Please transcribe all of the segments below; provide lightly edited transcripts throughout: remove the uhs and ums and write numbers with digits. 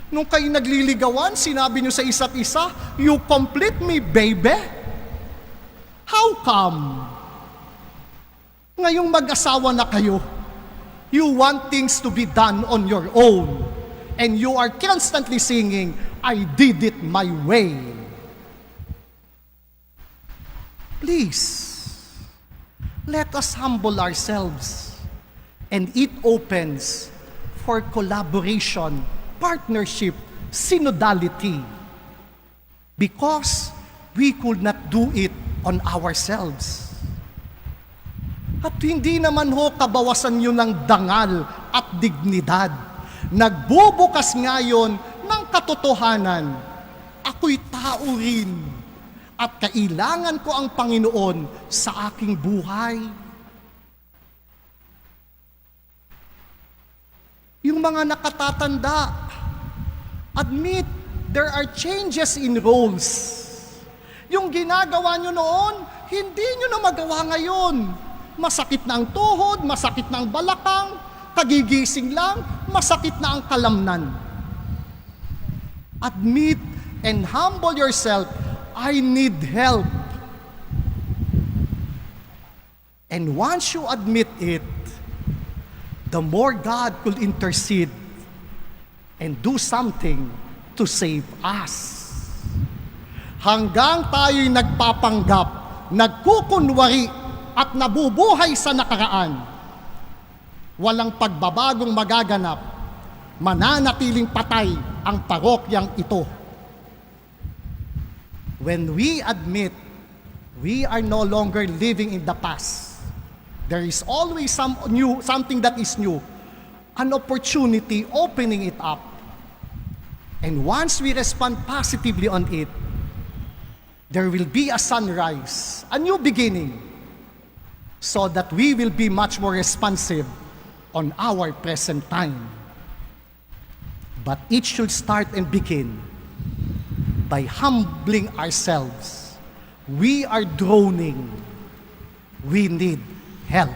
Nung kayo nagliligawan, sinabi nyo sa isa't isa, "You complete me, baby." How come? Ngayong mag-asawa na kayo, you want things to be done on your own. And you are constantly singing, "I did it my way." Please, let us humble ourselves. And it opens for collaboration, partnership, synodality. Because we could not do it on ourselves. At hindi naman ho kabawasan yun ng dangal at dignidad. Nagbubukas ngayon ng katotohanan, ako'y tao rin at kailangan ko ang Panginoon sa aking buhay. Yung mga nakatatanda, admit there are changes in roles. Yung ginagawa nyo noon, hindi nyo na magawa ngayon. Masakit na ang tuhod, masakit na ang balakang, kagigising lang, masakit na ang kalamnan. Admit and humble yourself, I need help. And once you admit it, the more God could intercede and do something to save us. Hanggang tayo'y nagpapanggap, nagkukunwari, at nabubuhay sa nakaraan, walang pagbabagong magaganap, mananatiling patay ang parokyang ito. When we admit we are no longer living in the past, there is always something that is new, an opportunity opening it up. And once we respond positively on it, there will be a sunrise, a new beginning, so that we will be much more responsive on our present time. But it should start and begin by humbling ourselves. We are droning. We need help.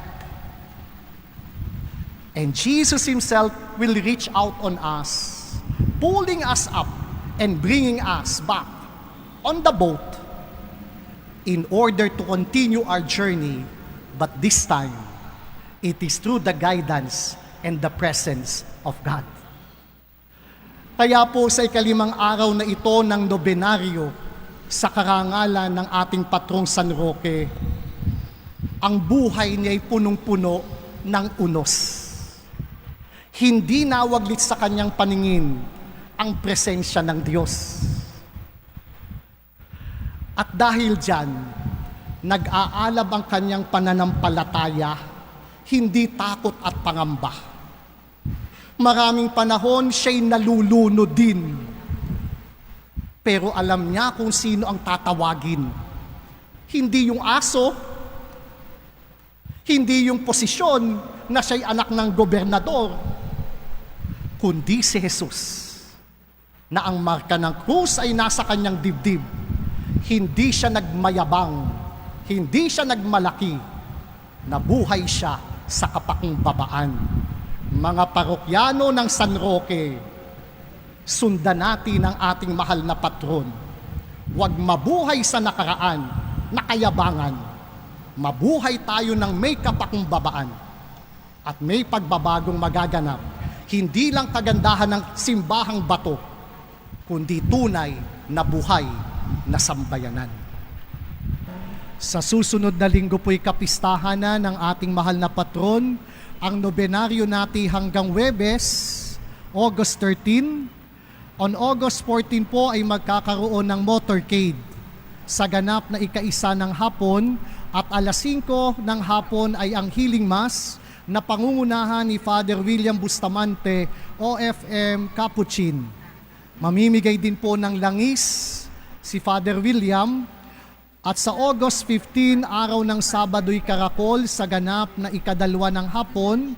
And Jesus Himself will reach out on us, pulling us up and bringing us back on the boat in order to continue our journey. But this time, it is through the guidance and the presence of God. Kaya po sa ikalimang araw na ito ng nobenaryo sa karangalan ng ating patrong San Roque, ang buhay niya ay punong-puno ng unos. Hindi nawaglit sa kanyang paningin ang presensya ng Diyos. At dahil diyan, nag-aalab ang kanyang pananampalataya, hindi takot at pangamba. Maraming panahon siya'y naluluno din. Pero alam niya kung sino ang tatawagin. Hindi yung aso, hindi yung posisyon na siya'y anak ng gobernador, kundi si Jesus, na ang marka ng krus ay nasa kanyang dibdib. Hindi siya nagmayabang, hindi siya nagmalaki, nabuhay siya sa kapakumbabaan. Mga parokyano ng San Roque, sundan natin ang ating mahal na patron. Huwag mabuhay sa nakaraan na kayabangan. Mabuhay tayo ng may kapakumbabaan at may pagbabagong magaganap. Hindi lang kagandahan ng simbahang bato, kundi tunay na buhay na sambayanan. Sa susunod na linggo po'y kapistahan na ng ating mahal na patron, ang nobenaryo natin hanggang Huwebes, August 13. On August 14 po ay magkakaroon ng motorcade sa ganap na ika-1 ng hapon at alas 5 ng hapon ay ang healing mass na pangungunahan ni Father William Bustamante, OFM Capuchin. Mamimigay din po ng langis si Father William. At sa August 15, araw ng Sabado'y karakol sa ganap na ika-2 ng hapon.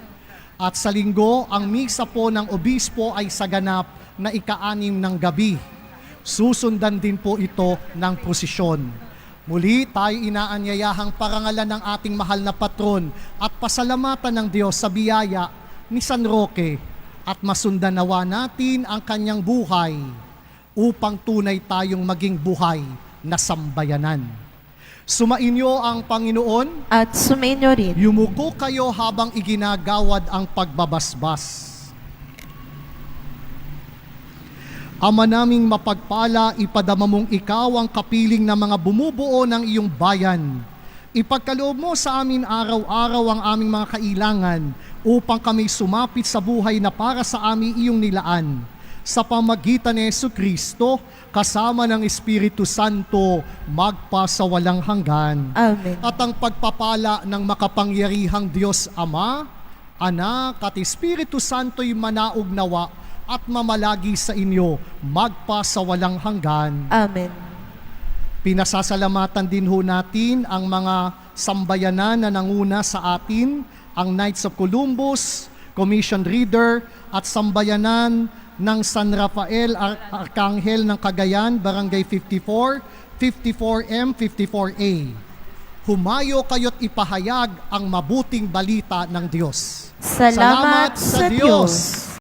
At sa linggo, ang misa po ng obispo ay sa ganap na ika-6 ng gabi. Susundan din po ito ng prosesyon. Muli tayo inaanyayahang parangalan ng ating mahal na patron at pasalamatan ng Diyos sa biyaya ni San Roque at masundan nawa natin ang kanyang buhay upang tunay tayong maging buhay na sambayanan. Sumainyo ang Panginoon, At sumainyo rin. yumuko kayo habang iginagawad ang pagbabasbas. Ama naming mapagpala, ipadama mong ikaw ang kapiling ng mga bumubuo ng iyong bayan. Ipagkaloob mo sa amin araw-araw ang aming mga kailangan upang kami sumapit sa buhay na para sa amin iyong nilaan. Sa pamagitan ni Jesucristo, kasama ng Espiritu Santo, magpasawalang hanggan. Amen. At ang pagpapala ng makapangyarihang Diyos Ama, Anak at Espiritu Santo'y manaog nawa at mamalagi sa inyo, magpasawalang hanggan. Amen. Pinasasalamatan din ho natin ang mga sambayanan na nanguna sa atin, ang Knights of Columbus, Commission Reader, at sambayanan ng San Rafael Arcangel ng Cagayan, Barangay 54, 54M, 54A. Humayo kayo't ipahayag ang mabuting balita ng Diyos. Salamat sa Diyos.